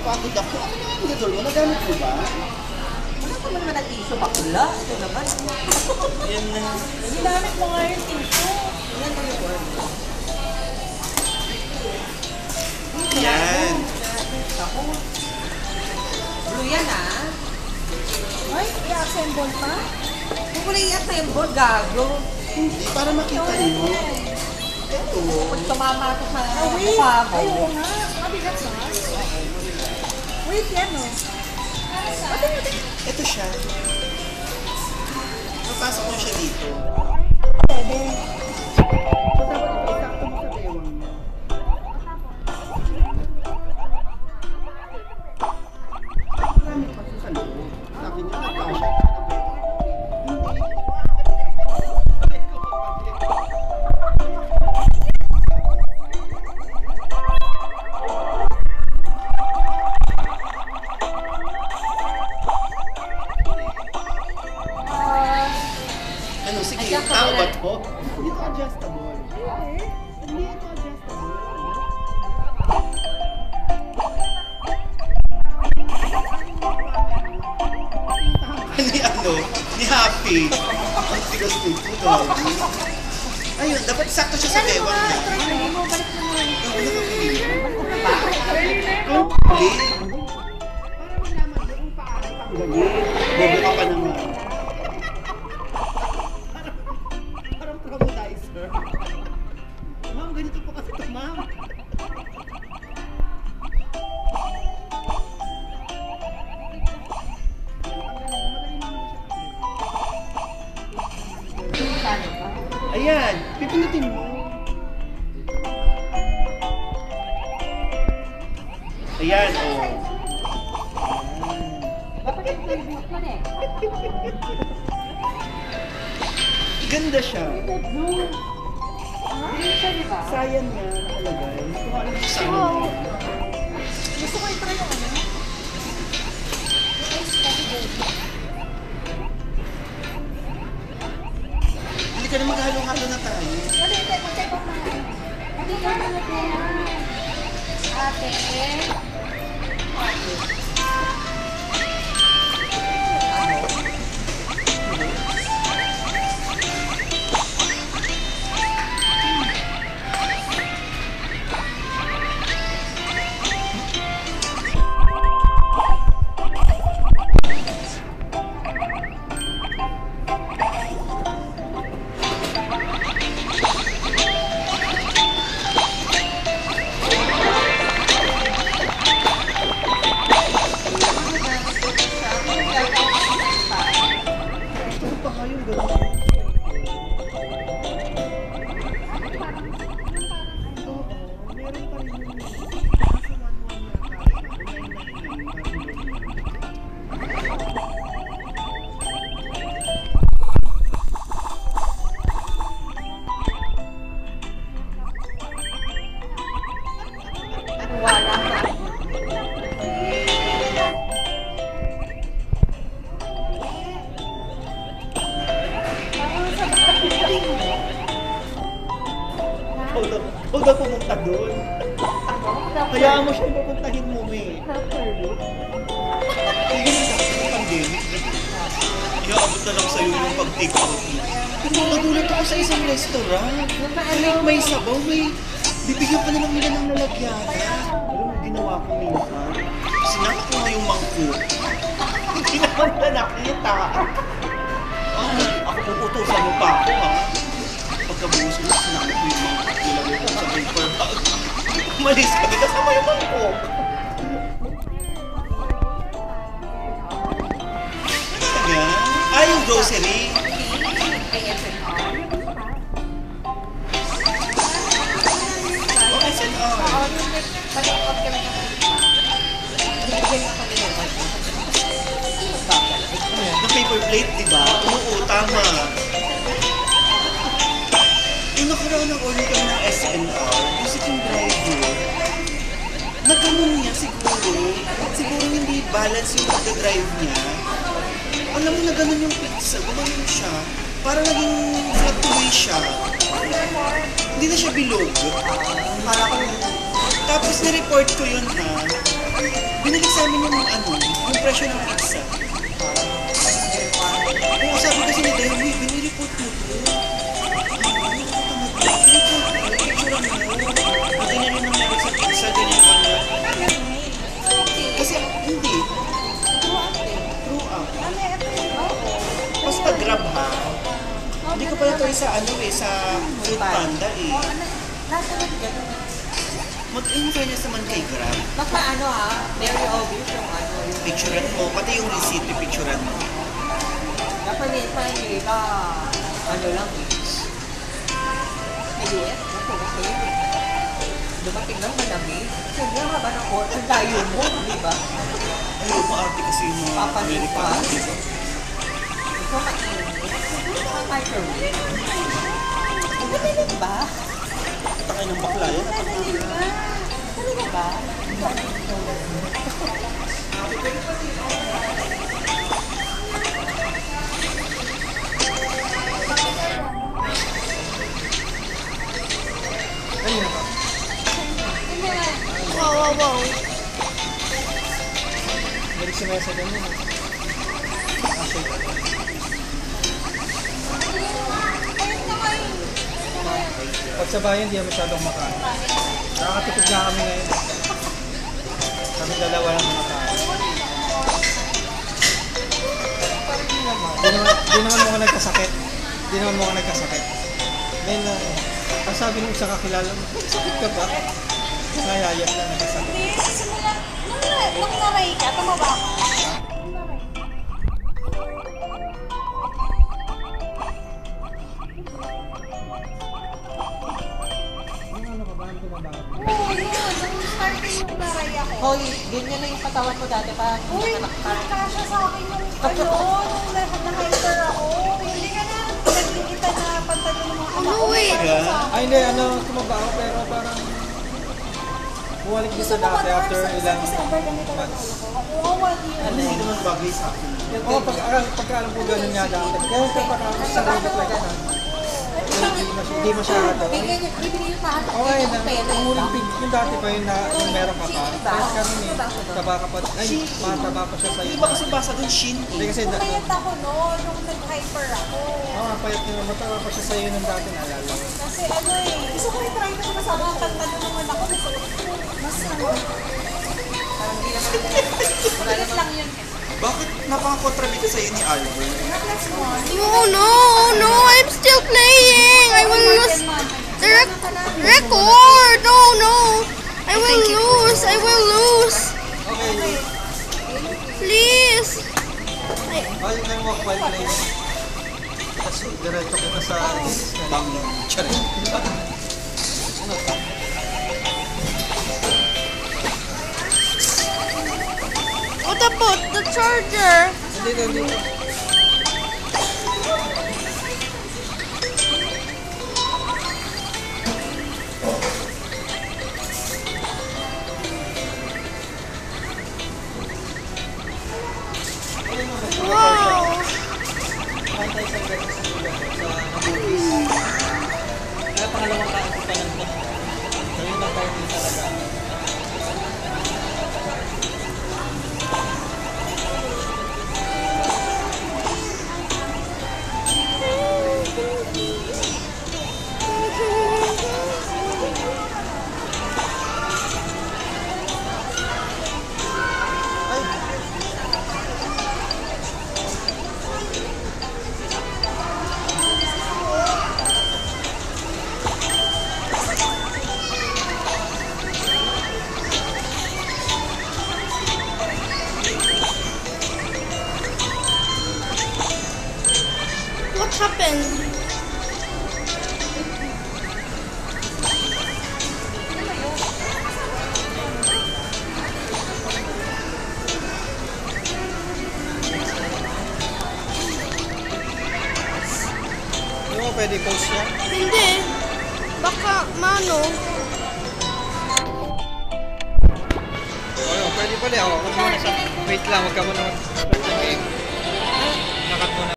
napapagod ako. Ano yung gadol mo? Nagamit mo ba? Wala ko naman na tissue bakla. Ito naman. Yan na. Ginamit mo nga yung tissue. Yan na yung word. Yan. Ako. Blue yan ah. Ay, i-assemble pa? Kung wala i-assemble, gago. Hindi, para makita niyo. Ito. Pag tumama ito sa Wait! mukha mo. Ay, oo nga. Mabigat ba? Wait, yan o. Ito siya. Napasok mo siya dito. Pwede. So, dapat ito, isakto mo sa bewang niya. Marami pa sa loob. Sa akin yung nagkasya. Ano, sige, tao ba to? Hindi ito adjustable. Hindi ito adjustable. Ni ano, ni Happy. Ang tigas nito, doggy. Ayun, dapat sakto siya sa bewang niya. Try mo, balik mo mo. Complete. Para maglaman mo kung paano tanggalin. Bobo ka pa naman. Parang promodizer. Ma'am, ganito po kasi ito, ma'am. Ayan, pipindutin mo. Ayan, oh. Bakit ito yung book man eh? Ganda siya. Blue. Green siya, di ba? Sayan nga nakalagay. Kung ano yung sayan Wow. niya. Gusto ko i-try yung ano. Yung ice coffee gold. Hindi ka na maghalo-halo na tayo. Wala, hindi. Mag-check out na nga. Hindi ka na natin. Ate. Ito pa kayong gano'n. Oo, meron pa rin yung nasa 1-1 yata. 999, parang gano'n. Wala na. Huwag na pumunta doon. Hayaan mo siyang pupuntahin mo, May. Hindi na sa pandemic. Iaabot na lang sa'yo yung pag-take out mo. Pero nagulat ako sa isang restaurant. May sabaw, bibigyan pa naman nila ng lalagyanan. Alam mo, ginawa ko minsan. Sinama ko nga yung mangkot. Hindi naman na nakita. Ako puputusan mo pa ako, ha? Pagkabuso mo, sinama ko yung mangkot. Nilagay ko sa paper bag. Umalis kami kasama yung mangkot. Ayan. Ah, yung grocery. Oh, SNR. Pag-ikot kami ng bigyan ako nila. Na paper plate, di ba? Oo, tama. Yung nakaraan ng order kami ng SNR, yung sitting driver, nagkaroon niya siguro hindi balance yung pagdadrive niya. Alam mo na ganun yung pizza, gumanon siya, parang naging fluctuate siya. Hindi na siya bilog. Para ko Tapos nireport ko yun, ha. Binili sa amin yung yung presyo ng pizza. Oo, sabi kasi ni Demi, binireport mo to. Picture mo. Ganyan yung nangyari sa pizza, ganyan ka na. Kasi, hindi. True up. Basta Grab ha. Hindi ko pala ito sa Food Panda eh. Nasunod ka. Mag-in-fairness naman kay Grab. Baka very obvious yung yung Picturean mo, pati yung receipt, picturean mo. dapat yung iba, lang eh. Maliit, kasi dumating lang malamig. Kasi nga haba ng order tayo mo, di ba? Ayun, maarte kasi yung mga Papalipas. Amerikano, di ba? Ito mainit. Siguro mga microwave. Nabilib ba? Takay ng bakla yan. Nabilib ba? Talaga ba? Ayun na ba? Wow. Balik si Mesa ganyan. Actually, pag sa bayan, hindi masyadong makain. Nakakatipid nga kami ngayon. Kami dalawa lang makain. Di naman mo ka nagkasakit. Then, ang sabi ng isang kakilala mo, sakit ka ba? Nayayat na nagkasakit. Hindi, sa simula, nung naray ka, tumaba ka. Ano ka ba? Ano tumabakit? Oo, yun. Nung starting yung naray ako. Hoy, ganyan na yung katawan mo dati pa. Uy, nakasya sa akin yung nung na-hyper ako. Hindi ka na naglikita na pantalon ng mga anak ko. Ay, hindi, tumaba ako pero parang bumalik din sa dati after ilang months. Oo, 1 year. Hindi naman bagay sa akin. Oo, pagkaalam ko gano'n nga dati. Kaya kapag ako sa rin ko gano'n, hindi masyado. Bibili yung lahat ng Okay na, pera. ang huling pig, yung dati pa yung meron ka pa. Kahit kami taba ka pa, ay, mataba pa siya sa'yo. Hindi ba kasi basa dun, Shin Hindi eh. kasi, Payat ako noon, nung nag-hyper ako. payat nyo, mataba pa siya sa'yo nung dati naalala ko. Kasi gusto ko i-try na kung sa mga pantalon naman ako. Mas Parang hindi naman. Wala Bilis naman. lang yun. Bakit napaka-kontrabita sa'yo ni Albert? No, I'm still playing. I will lose the record. No. I will lose. Okay, Please. balik na mo while playing. Tapos diretso kita sa Bang, charin. What about the charger? Hindi. Wow. Pantay sa ganun sa ulo ko sa movies. Kaya pangalawang kain ko pa lang ito. So yun ang time talaga. What happened? Hindi mo pwede post yan? Hindi. Baka mano. Oo, pwede pala ako. Wait lang, wag ka muna mag-start ng game.